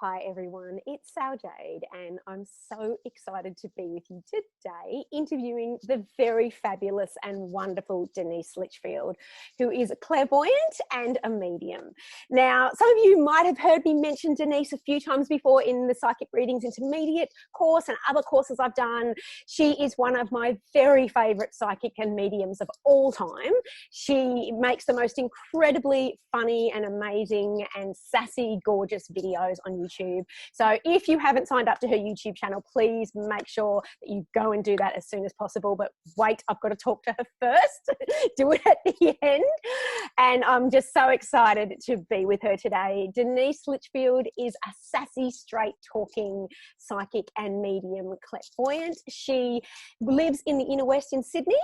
Hi everyone, it's Sal Jade and I'm so excited to be with you today interviewing the very fabulous and wonderful Denise Litchfield, who is a clairvoyant and a medium. Now, some of you might have heard me mention Denise a few times before in the Psychic Readings Intermediate course and other courses I've done. She is one of my very favourite psychic and mediums of all time. She makes the most incredibly funny and amazing and sassy, gorgeous videos on YouTube. So if you haven't signed up to her YouTube channel, please make sure that you go and do that as soon as possible. But wait, I've got to talk to her first. Do it at the end. And I'm just so excited to be with her today. Denise Litchfield is a sassy, straight talking psychic and medium clairvoyant. She lives in the inner west in Sydney,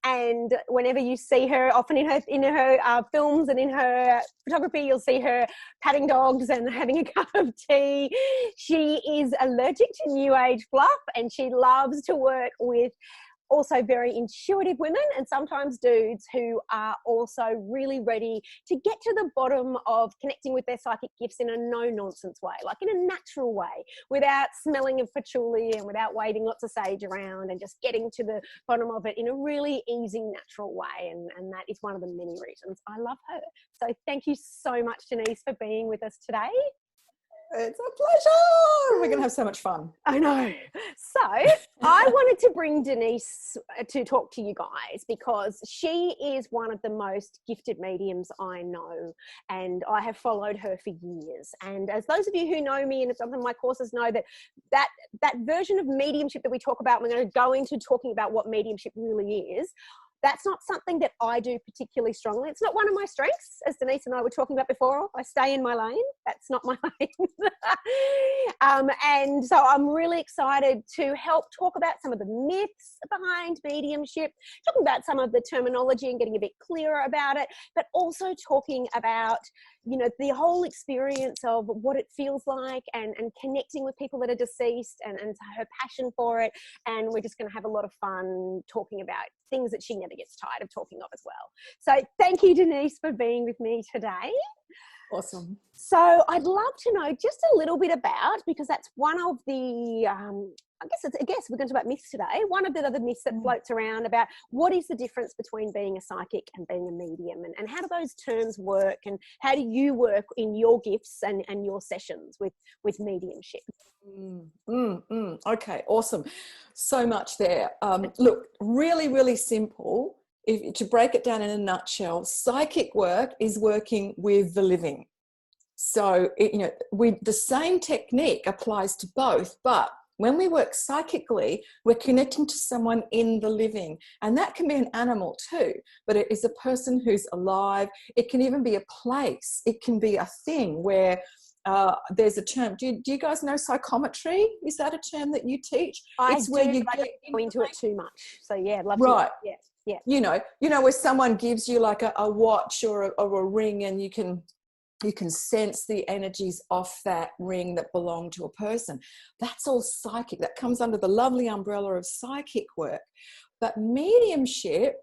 and whenever you see her, often in her films and in her photography, you'll see her patting dogs and having a cup of tea. She is allergic to new age fluff, and she loves to work with also very intuitive women and sometimes dudes who are also really ready to get to the bottom of connecting with their psychic gifts in a no-nonsense way, like in a natural way, without smelling of patchouli and without waving lots of sage around, and just getting to the bottom of it in a really easy, natural way. And that is one of the many reasons I love her. So thank you so much, Denise, for being with us today. It's a pleasure. We're going to have so much fun. I know. So I wanted to bring Denise to talk to you guys because she is one of the most gifted mediums I know, and I have followed her for years. And as those of you who know me and have done my courses know, that version of mediumship that we talk about, we're going to go into talking about what mediumship really is. That's not something that I do particularly strongly. It's not one of my strengths, as Denise and I were talking about before. I stay in my lane. That's not my lane. And so I'm really excited to help talk about some of the myths behind mediumship, talking about some of the terminology and getting a bit clearer about it, but also talking about, you know, the whole experience of what it feels like and connecting with people that are deceased and her passion for it. And we're just going to have a lot of fun talking about things that she never gets tired of talking of as well. So thank you, Denise, for being with me today. Awesome. So I'd love to know just a little bit about, because that's one of the, I guess we're going to talk about myths today. One of the other myths that floats around about what is the difference between being a psychic and being a medium, and how do those terms work, and how do you work in your gifts and your sessions with mediumship? Okay, awesome. So much there. Look, really, really simple. To break it down in a nutshell, psychic work is working with the living. So, the same technique applies to both, but when we work psychically, we're connecting to someone in the living, and that can be an animal too, but it is a person who's alive. It can even be a place. It can be a thing where there's a term. Do you guys know psychometry? Is that a term that you teach? It's where you get into it too much. So yeah, I'd love to. Right. Yeah. Yeah. You know, where someone gives you like a watch or a ring, and you can sense the energies off that ring that belong to a person. That's all psychic. That comes under the lovely umbrella of psychic work. But mediumship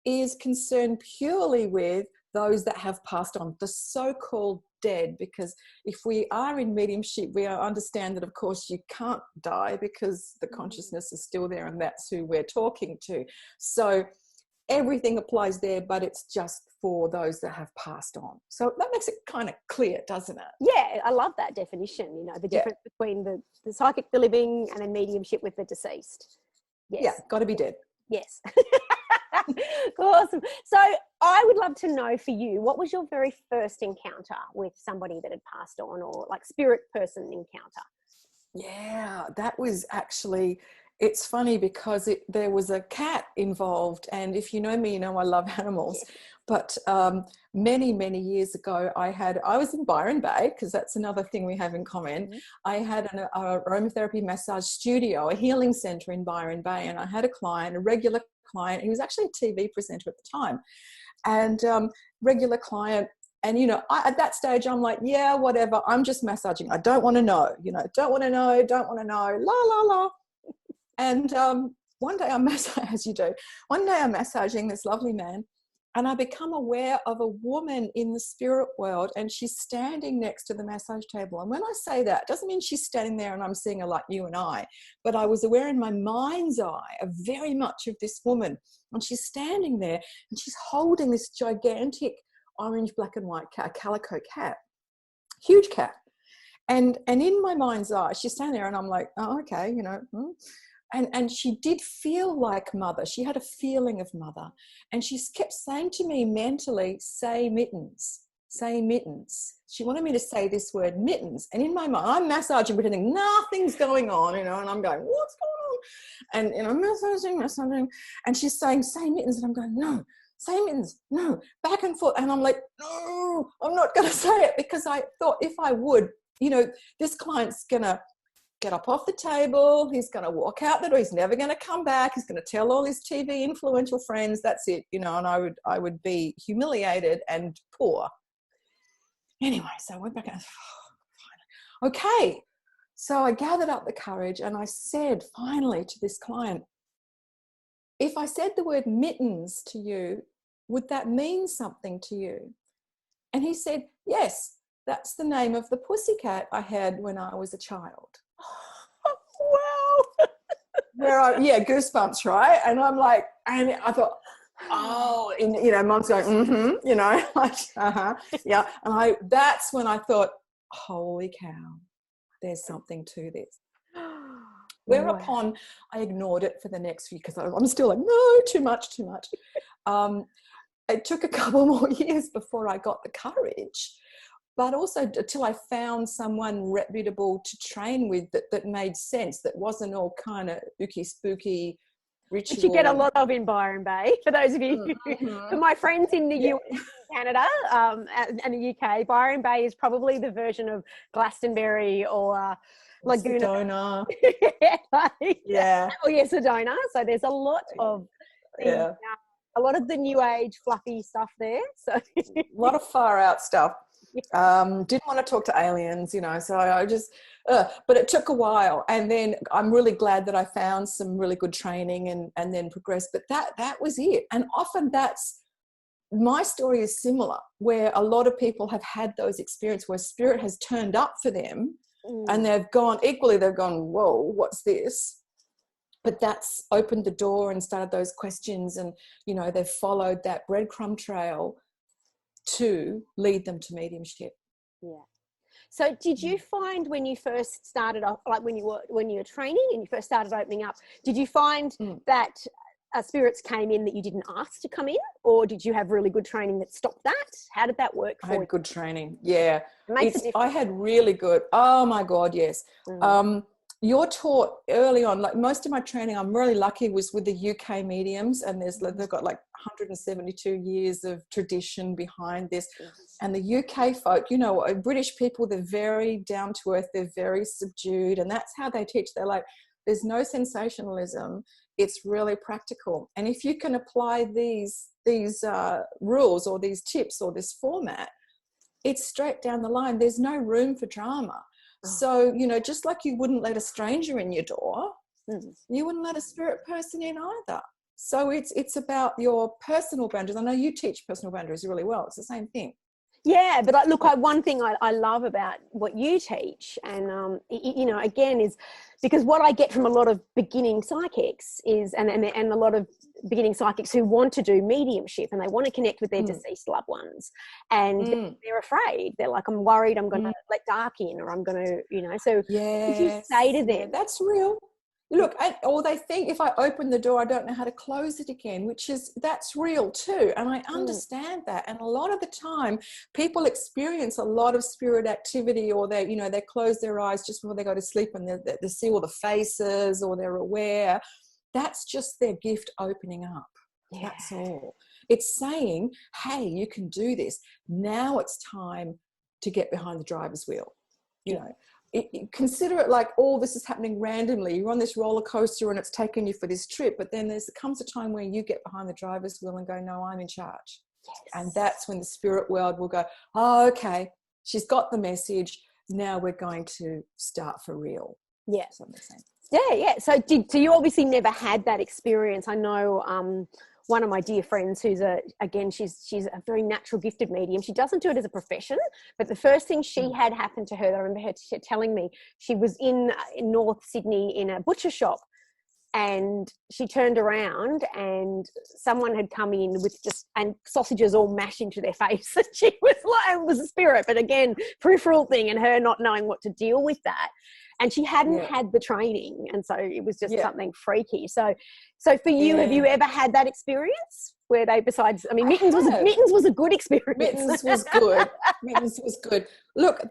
is concerned purely with those that have passed on, the so-called dead, because if we are in mediumship, we understand that, of course, you can't die because the consciousness is still there, and that's who we're talking to. So everything applies there, but it's just for those that have passed on. So that makes it kind of clear, doesn't it? Yeah, I love that definition, you know, the difference between the psychic, the living, and a mediumship with the deceased. Yes. Yeah, got to be dead. Yes. Awesome. So I would love to know for you, what was your very first encounter with somebody that had passed on, or like spirit person encounter? Yeah, that was actually, it's funny because there was a cat involved, and if you know me, you know I love animals. But many, many years ago, I was in Byron Bay, because that's another thing we have in common. I had a aromatherapy massage studio, a healing centre in Byron Bay, and I had a regular client. He was actually a TV presenter at the time, and regular client. And, at that stage, I'm like, yeah, whatever. I'm just massaging. I don't want to know, don't want to know, la, la, la. And one day I'm as you do, one day I'm massaging this lovely man, And I become aware of a woman in the spirit world, and she's standing next to the massage table. And when I say that, it doesn't mean she's standing there and I'm seeing her like you and I, but I was aware in my mind's eye of very much of this woman. And she's standing there and she's holding this gigantic orange, black and white cat, calico cat, huge cat. And in my mind's eye, she's standing there and I'm like, oh, okay, you know. And she did feel like mother. She had a feeling of mother. And she kept saying to me mentally, say mittens, say mittens. She wanted me to say this word, mittens. And in my mind, I'm massaging, pretending nothing's going on, you know, and I'm going, what's going on? And, you know, massaging. And she's saying, say mittens. And I'm going, no, say mittens, no, back and forth. And I'm like, no, I'm not going to say it, because I thought if I would, you know, this client's going to get up off the table, he's going to walk out the door, he's never going to come back, he's going to tell all his TV influential friends, that's it, you know, and I would be humiliated and poor. Anyway, so I went back and okay. So I gathered up the courage and I said finally to this client, if I said the word mittens to you, would that mean something to you? And he said, yes, that's the name of the pussycat I had when I was a child. Wow. Yeah, goosebumps, right? And I'm like, and I thought, oh, and, you know, Mum's going, you know, like, yeah. And that's when I thought, holy cow, there's something to this. Whereupon I ignored it for the next few, because I'm still like, no, too much. It took a couple more years before I got the courage, but also until I found someone reputable to train with that made sense, that wasn't all kind of ooky spooky ritual. Which you get a lot of in Byron Bay, for those of you, for my friends in the US, Canada, and the UK, Byron Bay is probably the version of Glastonbury or Laguna. Yeah. Oh, yes, Sedona. So there's a lot of a lot of the new age fluffy stuff there. So a lot of far out stuff. Didn't want to talk to aliens, you know, so I just but it took a while, and then I'm really glad that I found some really good training and then progressed, but that was it. And often that's my story is similar, where a lot of people have had those experiences where spirit has turned up for them and they've gone, whoa, what's this? But that's opened the door and started those questions, and you know, they've followed that breadcrumb trail to lead them to mediumship. Yeah. So did you find when you first started off, like when you were training and you first started opening up, did you find that spirits came in that you didn't ask to come in, or did you have really good training that stopped that? How did that work for you? I had good training. Yeah. It makes a difference. I had really good. Oh my God. Yes. You're taught early on, like most of my training, I'm really lucky, was with the UK mediums, and they've got like 172 years of tradition behind this. And the UK folk, you know, British people, they're very down to earth, they're very subdued, and that's how they teach. They're like, there's no sensationalism, it's really practical. And if you can apply these rules or these tips or this format, it's straight down the line. There's no room for drama. So, you know, just like you wouldn't let a stranger in your door, you wouldn't let a spirit person in either. So it's about your personal boundaries. I know you teach personal boundaries really well. It's the same thing. Yeah, but one thing I love about what you teach, and you know, again, is because what I get from a lot of beginning psychics is, and a lot of beginning psychics who want to do mediumship and they want to connect with their deceased loved ones, and they're afraid. They're like, I'm worried I'm going to let dark in, or I'm going to, you know. So if you say to them, that's real. Look, or they think if I open the door, I don't know how to close it again, that's real too. And I understand that. And a lot of the time people experience a lot of spirit activity, or they close their eyes just before they go to sleep and they see all the faces, or they're aware. That's just their gift opening up. Yeah. That's all. It's saying, hey, you can do this. Now it's time to get behind the driver's wheel. You know. Consider it like all this is happening randomly. You're on this roller coaster and it's taken you for this trip, but then there comes a time where you get behind the driver's wheel and go, no, I'm in charge. Yes. And that's when the spirit world will go, oh, okay, she's got the message. Now we're going to start for real. Yeah. Does that make sense? Yeah. So you obviously never had that experience. I know one of my dear friends who's she's a very natural gifted medium. She doesn't do it as a profession, but the first thing she had happen to her, I remember her telling me, she was in North Sydney in a butcher shop, and she turned around and someone had come in with and sausages all mashed into their face. And she was like, it was a spirit, but again, peripheral thing, and her not knowing what to deal with that. And she hadn't had the training, and so it was just something freaky. So for you, have you ever had that experience where they, besides, I mean, Mittens was a good experience. Mittens was good. Mittens was good. Look,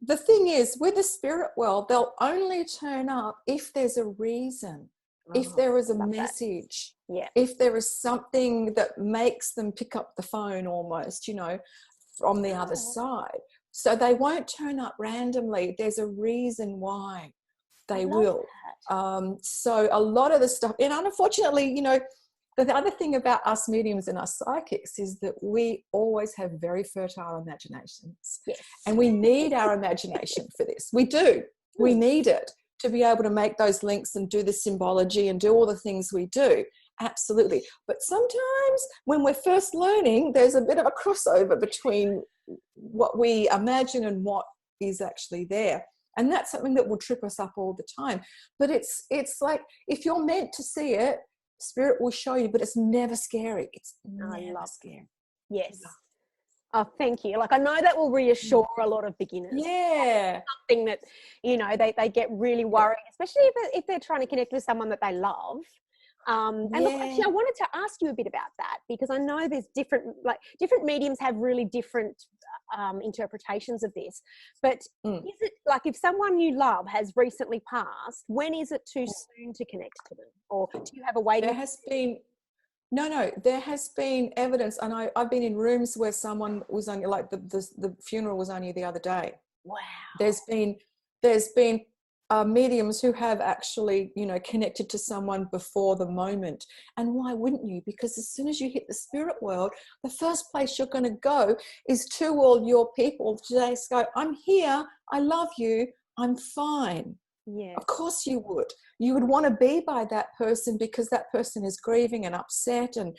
the thing is, with the spirit world, they'll only turn up if there's a reason, if there is a message, if there is something that makes them pick up the phone almost, from the other side. So they won't turn up randomly. There's a reason why they will. So a lot of the stuff, and unfortunately, the other thing about us mediums and us psychics is that we always have very fertile imaginations. Yes. And we need our imagination for this. We do. We need it to be able to make those links and do the symbology and do all the things we do. Absolutely. But sometimes when we're first learning, there's a bit of a crossover between what we imagine and what is actually there. And that's something that will trip us up all the time. But it's like, if you're meant to see it, spirit will show you, but it's never scary. It's never scary. Yes. Oh, thank you. Like, I know that will reassure a lot of beginners. Yeah. Something that, they get really worried, especially if they're trying to connect with someone that they love. And look, actually, I wanted to ask you a bit about that, because I know there's different mediums have really different interpretations of this. But is it like, if someone you love has recently passed, when is it too soon to connect to them? Or do you have a way? There has been evidence, and I've been in rooms where someone was only, like, the funeral was only the other day. Wow. There's been mediums who have actually, connected to someone before the moment. And why wouldn't you? Because as soon as you hit the spirit world, the first place you're going to go is to all your people to just go, I'm here, I love you, I'm fine. Yeah. Of course you would. You would want to be by that person, because that person is grieving and upset and,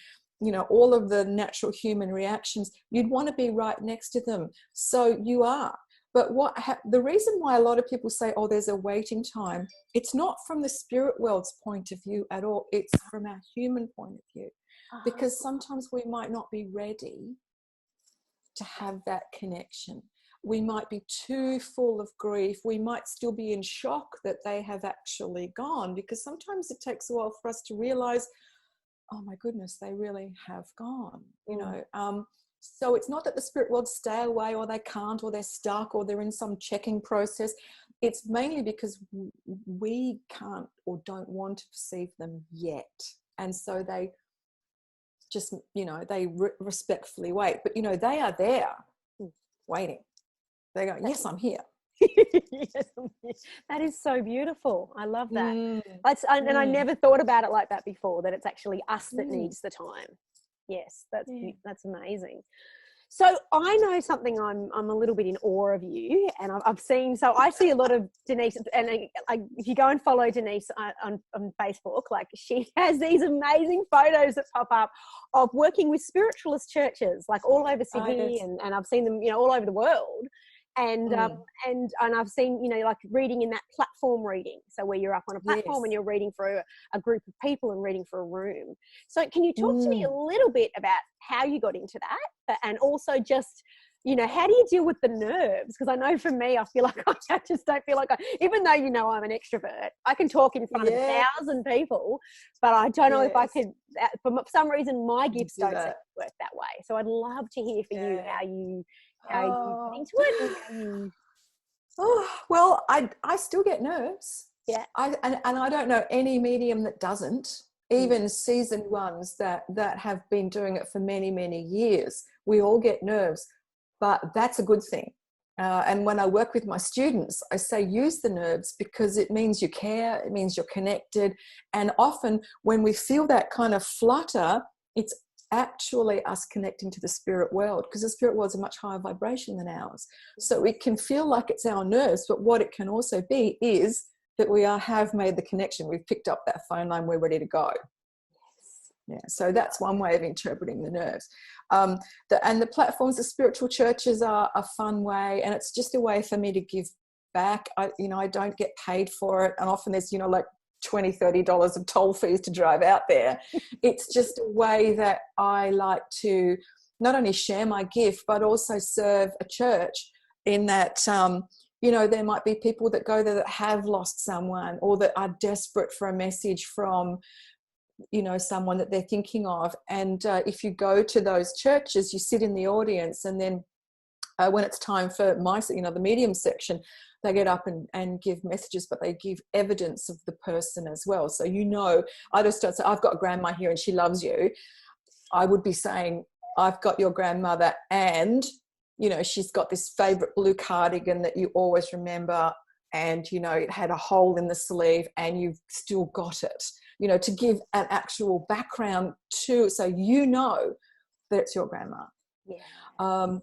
all of the natural human reactions. You'd want to be right next to them. So you are. But the reason why a lot of people say, oh, there's a waiting time, it's not from the spirit world's point of view at all. It's from our human point of view. Because sometimes we might not be ready to have that connection. We might be too full of grief. We might still be in shock that they have actually gone, because sometimes it takes a while for us to realize, oh my goodness, they really have gone, So it's not that the spirit world stay away, or they can't, or they're stuck, or they're in some checking process. It's mainly because we can't or don't want to perceive them yet. And so they just, they respectfully wait. But, they are there waiting. They go, yes, I'm here. Yes, that is so beautiful. I love that. And I never thought about it like that before, that it's actually us that needs the time. Yes, that's amazing. So I know something, I'm a little bit in awe of you, and I've seen, so I see a lot of Denise, and if you go and follow Denise on Facebook, like, she has these amazing photos that pop up of working with spiritualist churches, like all over Sydney, and I've seen them, all over the world. And I've seen, like reading in that platform reading. So where you're up on a platform and you're reading for a group of people and reading for a room. So can you talk to me a little bit about how you got into that? And also just, how do you deal with the nerves? Because I know for me, I feel like I just don't feel like even though, I'm an extrovert, I can talk in front of 1,000 people, but I don't know if I could, for some reason, my gifts don't seem to work that way. So I'd love to hear for you how you get into it. Well, I still get nerves. Yeah. And I don't know any medium that doesn't. Even seasoned ones that have been doing it for many, many years. We all get nerves, but that's a good thing. And when I work with my students, I say use the nerves, because it means you care, it means you're connected. And often when we feel that kind of flutter, it's actually us connecting to the spirit world, because the spirit world's a much higher vibration than ours. So it can feel like it's our nerves, but what it can also be is that we have made the connection. We've picked up that phone line, we're ready to go. Yeah, so that's one way of interpreting the nerves. And the platforms of spiritual churches are a fun way, and it's just a way for me to give back. I don't get paid for it, and often there's like $20-$30 of toll fees to drive out there. It's just a way that I like to not only share my gift but also serve a church, in that there might be people that go there that have lost someone, or that are desperate for a message from someone that they're thinking of. And if you go to those churches, you sit in the audience, and then when it's time for the medium section, they get up and give messages, but they give evidence of the person as well. So I just don't say, I've got grandma here and she loves you. I would be saying, I've got your grandmother, and she's got this favorite blue cardigan that you always remember, and it had a hole in the sleeve and you've still got it, to give an actual background to, so that it's your grandma. Yeah.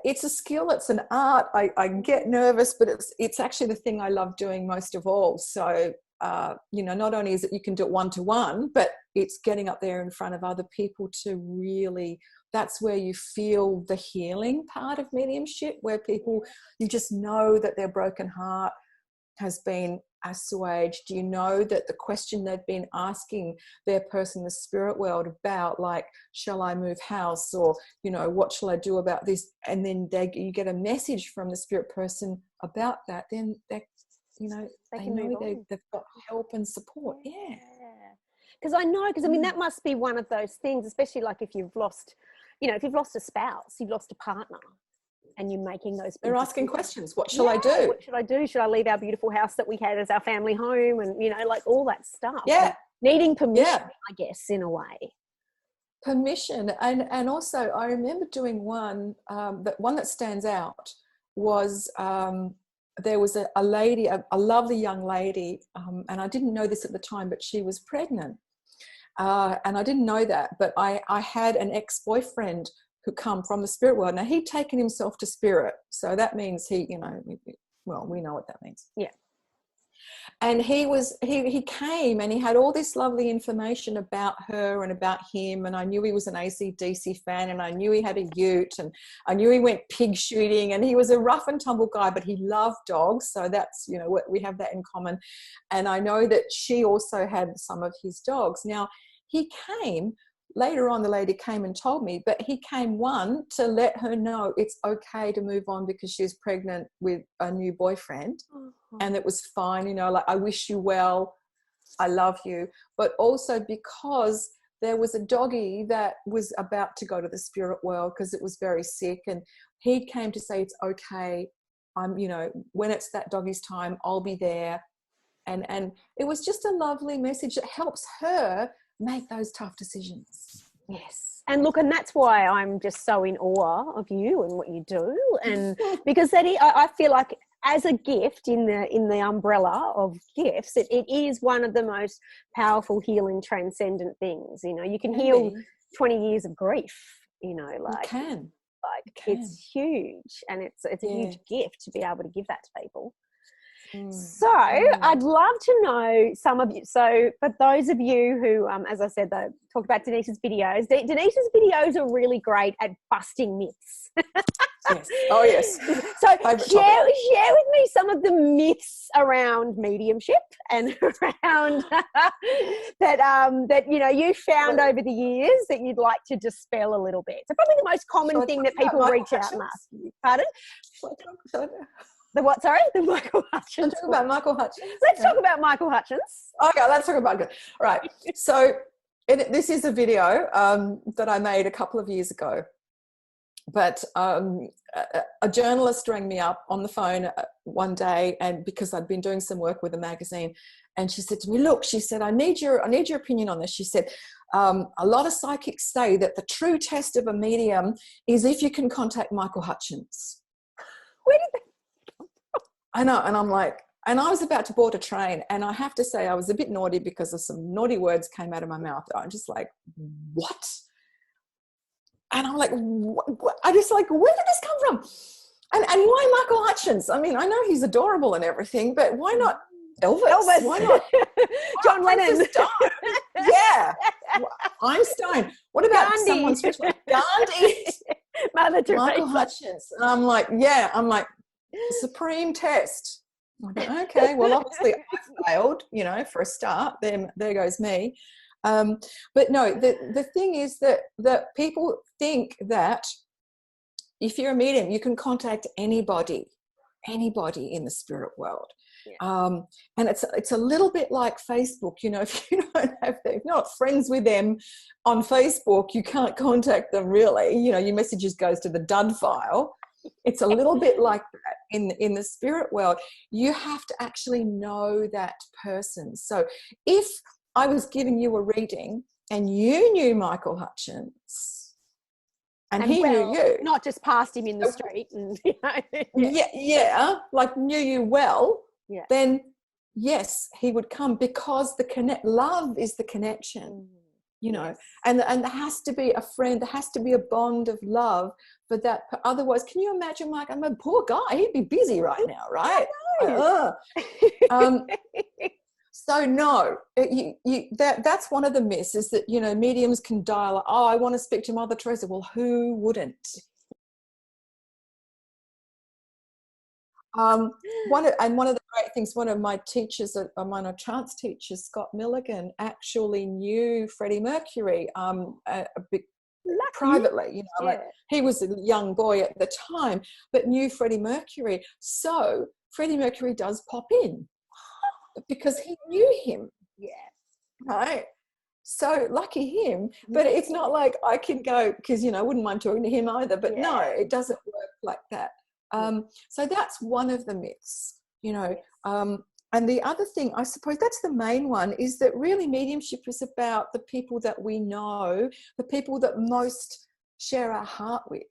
It's a skill, it's an art. I get nervous, but it's actually the thing I love doing most of all. So not only is it you can do it one-to-one, but it's getting up there in front of other people to really, that's where you feel the healing part of mediumship, where people, you just know that their broken heart has been assuaged. You know that the question they've been asking their person in the spirit world about, like, shall I move house, or what shall I do about this, and then you get a message from the spirit person about that, then they've got help and support. Yeah. Because that must be one of those things, especially like if you've lost a spouse, you've lost a partner, and you're making those, they're asking questions. What shall I do? What should I do? Should I leave our beautiful house that we had as our family home? And like all that stuff. Yeah. And needing permission, I guess, in a way. Permission. And also I remember doing one that stands out was there was a lady, a lovely young lady, and I didn't know this at the time, but she was pregnant. And I didn't know that, but I had an ex-boyfriend who come from the spirit world. Now, he'd taken himself to spirit, so that means we know what that means. Yeah. And he came and he had all this lovely information about her and about him, and I knew he was an AC/DC fan, and I knew he had a ute, and I knew he went pig shooting, and he was a rough and tumble guy, but he loved dogs, so that's we have that in common. And I know that she also had some of his dogs. Now, he came later on, the lady came and told me, but he came, one, to let her know it's okay to move on because she was pregnant with a new boyfriend. Mm-hmm. And it was fine, like, I wish you well, I love you. But also because there was a doggy that was about to go to the spirit world because it was very sick, and he came to say it's okay, I'm, when it's that doggy's time, I'll be there. And it was just a lovely message that helps her make those tough decisions. Yes. And look, and that's why I'm just so in awe of you and what you do. And because I feel like as a gift in the umbrella of gifts, it is one of the most powerful, healing, transcendent things. You can heal 20 years of grief, like, it's huge, and it's a huge gift to be able to give that to people. So I'd love to know some of you. So for those of you who, as I said, though, talk about Denise's videos. Denise's videos are really great at busting myths. Yes. Oh, yes. So share with me some of the myths around mediumship and around that you found over the years that you'd like to dispel a little bit. So probably the most common thing that people reach out and ask you. Pardon? The what? Sorry? The Michael Hutchence. Let's talk about Michael Hutchence. Let's talk about Michael Hutchence. Okay, let's talk about it. All right. So this is a video that I made a couple of years ago. But a journalist rang me up on the phone one day, and because I'd been doing some work with a magazine, and she said to me, look, she said, I need your opinion on this. She said, a lot of psychics say that the true test of a medium is if you can contact Michael Hutchence. Where did that? I know, and I'm like, and I was about to board a train, and I have to say I was a bit naughty because of some naughty words came out of my mouth. I'm just like, what? And I'm like, what? I just like, where did this come from? And why Michael Hutchence? I mean, I know he's adorable and everything, but why not Elvis. Why not? John Lennon. Yeah. Einstein. What about Gandhi. someone spiritual? Gandhi. Mother Teresa. Michael Hutchence. And I'm like, supreme test. I'm like, okay, well, obviously I failed, for a start. There goes me. But no, the thing is that people think that if you're a medium, you can contact anybody in the spirit world. Yeah. And it's a little bit like Facebook, if you're not friends with them on Facebook, you can't contact them really. Your messages goes to the dud file. It's a little bit like that in the spirit world. You have to actually know that person. So if I was giving you a reading and you knew Michael Hutchence, and he knew you. Not just passed him in the street. And, like knew you well, then yes, he would come, because love is the connection, and there has to be a friend, there has to be a bond of love for that. Otherwise, can you imagine, Mike, I'm a poor guy, he'd be busy right now, right? So no, that's one of the myths, is that, mediums can dial, I want to speak to Mother Teresa. Well, who wouldn't? One of the great things, one of my teachers, one of Chance teachers, Scott Milligan, actually knew Freddie Mercury a bit privately. He was a young boy at the time, but knew Freddie Mercury. So Freddie Mercury does pop in, because he knew him. Right. So lucky him. But it's not like I can go, because I wouldn't mind talking to him either, but no, it doesn't work like that. So that's one of the myths, and the other thing, I suppose that's the main one, is that really mediumship is about the people that we know, the people that most share our heart with.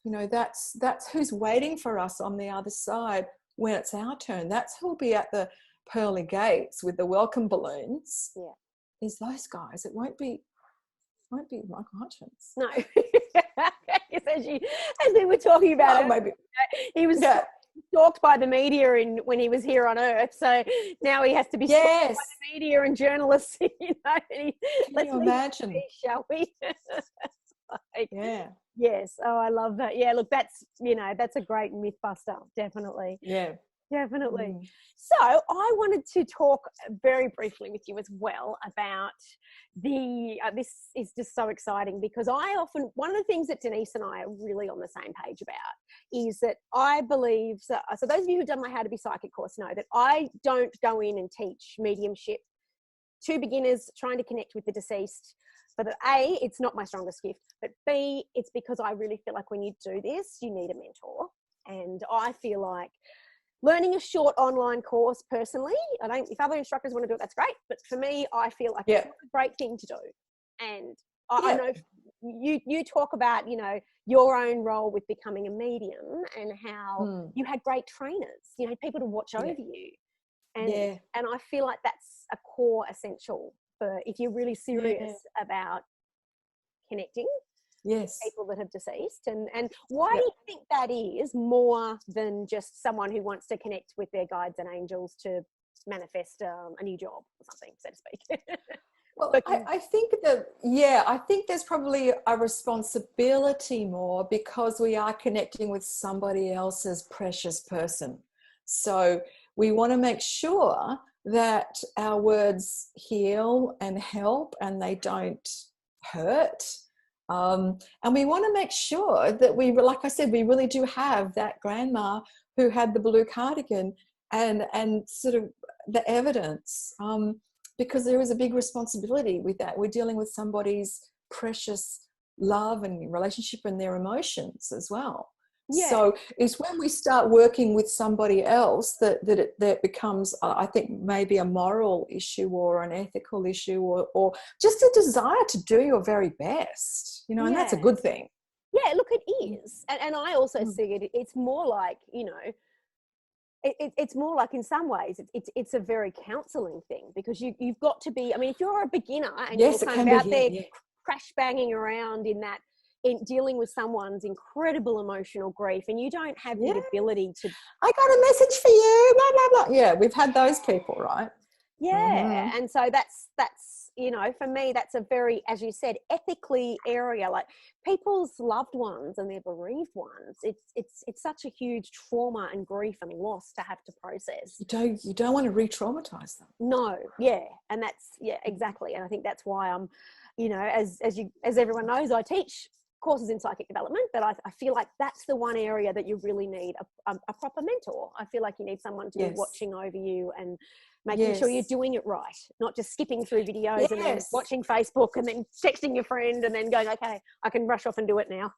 That's who's waiting for us on the other side when it's our turn. That's who'll be at the pearly gates with the welcome balloons. Is those guys. It won't be Michael Hutchence. No. as we were talking about maybe he was stalked by the media when he was here on Earth, so now he has to be stalked by the media and journalists. Can you imagine? Shall we? Yes. Oh, I love that. Yeah, look, that's a great myth buster. Definitely. Definitely. So I wanted to talk very briefly with you as well about this is just so exciting, because one of the things that Denise and I are really on the same page about is that I believe, so those of you who've done my How to Be Psychic course know that I don't go in and teach mediumship to beginners trying to connect with the deceased. But A, it's not my strongest gift, but B, it's because I really feel like when you do this, you need a mentor. And I feel like learning a short online course, personally, if other instructors want to do it, that's great. But for me, I feel like it's a great thing to do. And I know you talk about, your own role with becoming a medium, and how you had great trainers, people to watch over you. And I feel like that's a core essential for if you're really serious about connecting people that have deceased. And why do you think that is, more than just someone who wants to connect with their guides and angels to manifest a new job or something, so to speak? Well, I think there's probably a responsibility more, because we are connecting with somebody else's precious person. So we want to make sure that our words heal and help, and they don't hurt. And we want to make sure that like I said, we really do have that grandma who had the blue cardigan and sort of the evidence, because there is a big responsibility with that. We're dealing with somebody's precious love and relationship and their emotions as well. So it's when we start working with somebody else that it becomes, I think, maybe a moral issue or an ethical issue, or just a desire to do your very best, and that's a good thing. Yeah, look, it is. And I also see it's more like, it's more like, in some ways, it's a very counselling thing, because you've got to be, if you're a beginner and you're kind of out there crash banging around in that, in dealing with someone's incredible emotional grief, and you don't have the ability to, I got a message for you, blah blah blah. Yeah, we've had those people, right? And so that's you know, for me, that's a very, as you said, ethically area. Like people's loved ones and their bereaved ones, it's such a huge trauma and grief and loss to have to process. You don't want to re-traumatize them. No, and that's exactly. And I think that's why I'm, you know, as everyone knows, I teach courses in psychic development, but I feel like that's the one area that you really need a proper mentor. I feel like you need someone to be watching over you and making sure you're doing it right, not just skipping through videos and then watching Facebook and then texting your friend and then going, okay, I can rush off and do it now.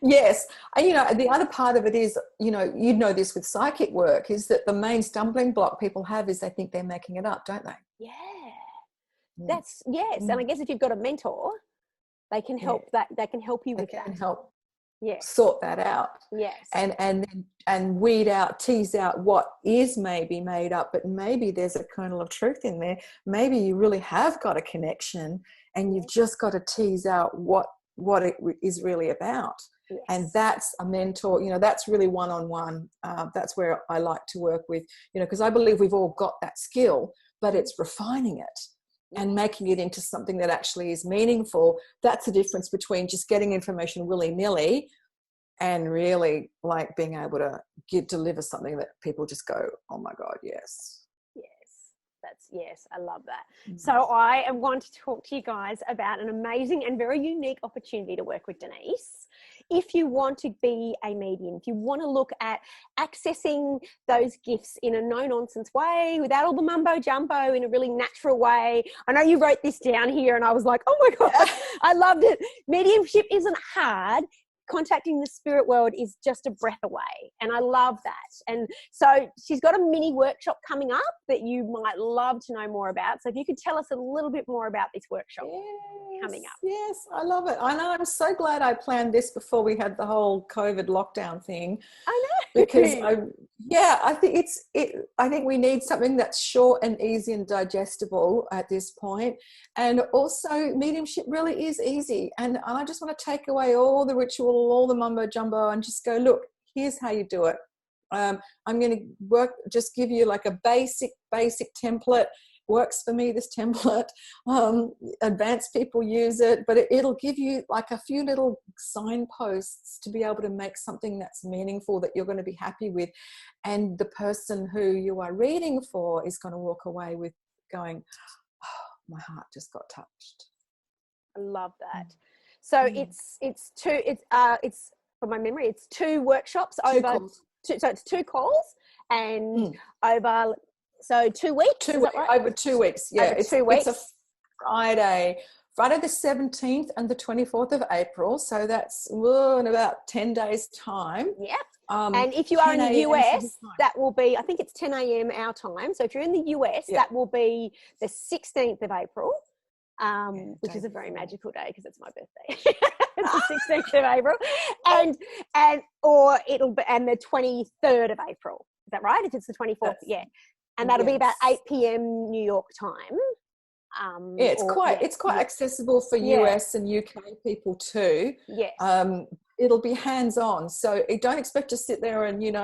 Yes. And, you know, the other part of it is, you know, you know this with psychic work, is that the main stumbling block people have is they think they're making it up, don't they? Yeah. That's, And I guess if you've got a mentor, they can help they can help you with that. They can help sort that out. Yes. And weed out, tease out what is maybe made up, but maybe there's a kernel of truth in there. Maybe you really have got a connection and you've just got to tease out what it is really about. Yes. And that's a mentor, you know, that's really one-on-one. That's where I like to work with, you know, because I believe we've all got that skill, but it's refining it and making it into something that actually is meaningful. That's the difference between just getting information willy-nilly and really like being able to deliver something that people just go, oh my God, yes. I love that. So I am going to talk to you guys about an amazing and very unique opportunity to work with Denise. If you want to be a medium, if you want to look at accessing those gifts in a no-nonsense way, without all the mumbo-jumbo, in a really natural way. I know you wrote this down here and I was like, oh my God, I loved it. Mediumship isn't hard. Contacting the spirit world is just a breath away, and I love that. And so she's got a mini workshop coming up that you might love to know more about. So if you could tell us a little bit more about this workshop coming up. Yes, I love it. I know. I'm so glad I planned this before we had the whole COVID lockdown thing. I know, because I think we need something that's short and easy and digestible at this point. And also, mediumship really is easy. And I just want to take away all the ritual, all the mumbo jumbo, and just go, look, here's how you do it. I'm going to just give you like a basic template. Works for me, this template. Advanced people use it, but it'll give you like a few little signposts to be able to make something that's meaningful, that you're going to be happy with. And the person who you are reading for is going to walk away with going, oh, my heart just got touched. I love that. So it's from my memory, it's 2 workshops so it's 2 calls and over. So 2 weeks? Over 2 weeks, yeah. Over 2 weeks. It's a Friday the 17th and the 24th of April. So that's in about 10 days' time. Yeah. And if you are in the US, that will be, I think it's 10 a.m. our time. So if you're in the US, that will be the 16th of April, which is a very magical day because it's my birthday. It's the 16th of April. And the 23rd of April. Is that right? If it's the 24th, and that'll be about 8 p.m. New York time. It's quite accessible for US and UK people too. Yes. It'll be hands-on, so don't expect to sit there and sit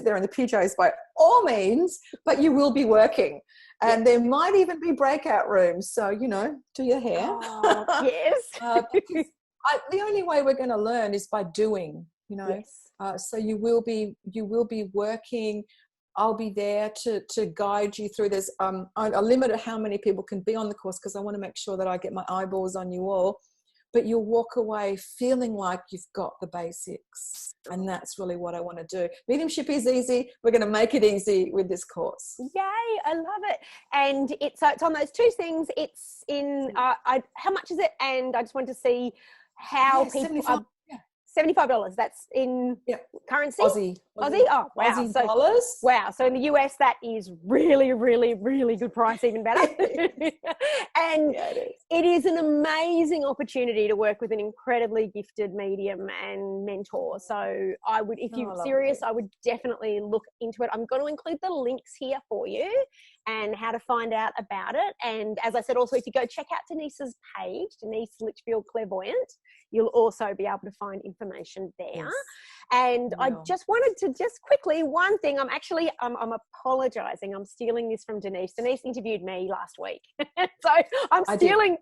there in the PJs by all means, but you will be working, and there might even be breakout rooms. So do your hair. Oh, yes. The only way we're going to learn is by doing. Yes. So you will be working. I'll be there to guide you through this. I limit how many people can be on the course because I want to make sure that I get my eyeballs on you all. But you'll walk away feeling like you've got the basics. And that's really what I want to do. Mediumship is easy. We're going to make it easy with this course. Yay, I love it. And it's on those 2 things. It's in, how much is it? And I just want to see how people... $75. That's in currency? Aussie. Oh, wow. Aussie dollars. Wow. So in the US, that is really, really, really good price, even better. And it is an amazing opportunity to work with an incredibly gifted medium and mentor. So I would, if you're serious, I would definitely look into it. I'm going to include the links here for you and how to find out about it. And as I said, also, if you go check out Denise's page, Denise Litchfield Clairvoyant, you'll also be able to find information there. Yes. And I just wanted to quickly, one thing, I'm apologizing. I'm stealing this from Denise. Denise interviewed me last week. So I'm stealing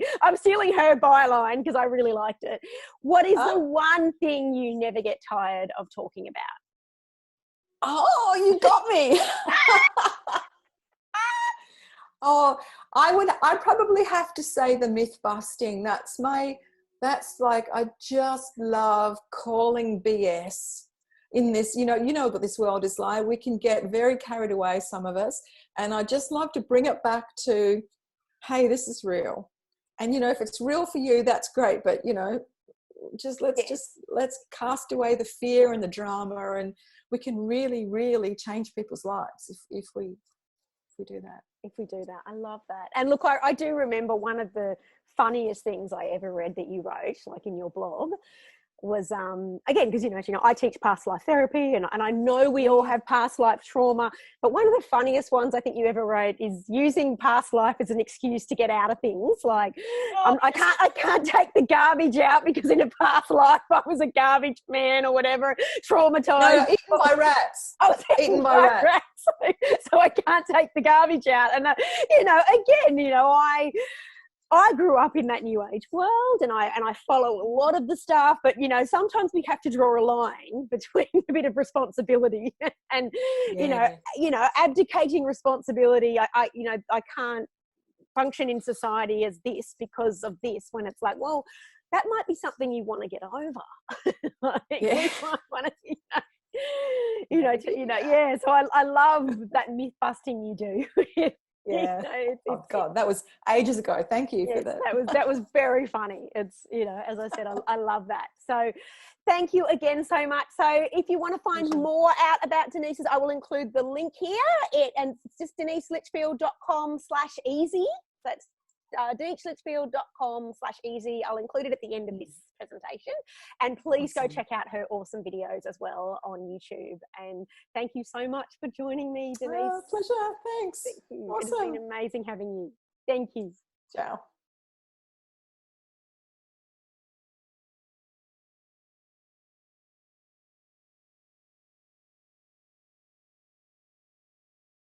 her byline because I really liked it. What is the one thing you never get tired of talking about? Oh, you got me. I'd probably have to say the myth busting. That's like, I just love calling BS in this, you know what this world is like. We can get very carried away, some of us. And I just love to bring it back to, hey, this is real. And, if it's real for you, that's great. But, let's cast away the fear and the drama, and we can really, really change people's lives if we do that. If we do that. I love that. And look, I do remember one of the funniest things I ever read that you wrote, like in your blog, was again, because I teach past life therapy, and I know we all have past life trauma, but one of the funniest ones I think you ever wrote is using past life as an excuse to get out of things. Like, I can't take the garbage out because in a past life I was a garbage man or whatever, traumatized. No, eaten by rats. I was eaten by rats. So I can't take the garbage out. And I grew up in that new age world, and I follow a lot of the stuff, but sometimes we have to draw a line between a bit of responsibility and abdicating responsibility. I can't function in society as this because of this, when it's like, well, that might be something you want to get over. So I love that myth busting you do. Yeah. God, that was ages ago. Thank you for that. That was very funny. It's, as I said, I love that. So thank you again so much. So if you want to find more out about Denise's, I will include the link here. And it's just deniselitchfield.com/easy. That's deniselitchfield.com/easy. I'll include it at the end of this presentation, and please go check out her awesome videos as well on YouTube. And thank you so much for joining me, Denise. Pleasure. Thanks. Thank you. Awesome. It's been amazing having you. Thank you. Ciao.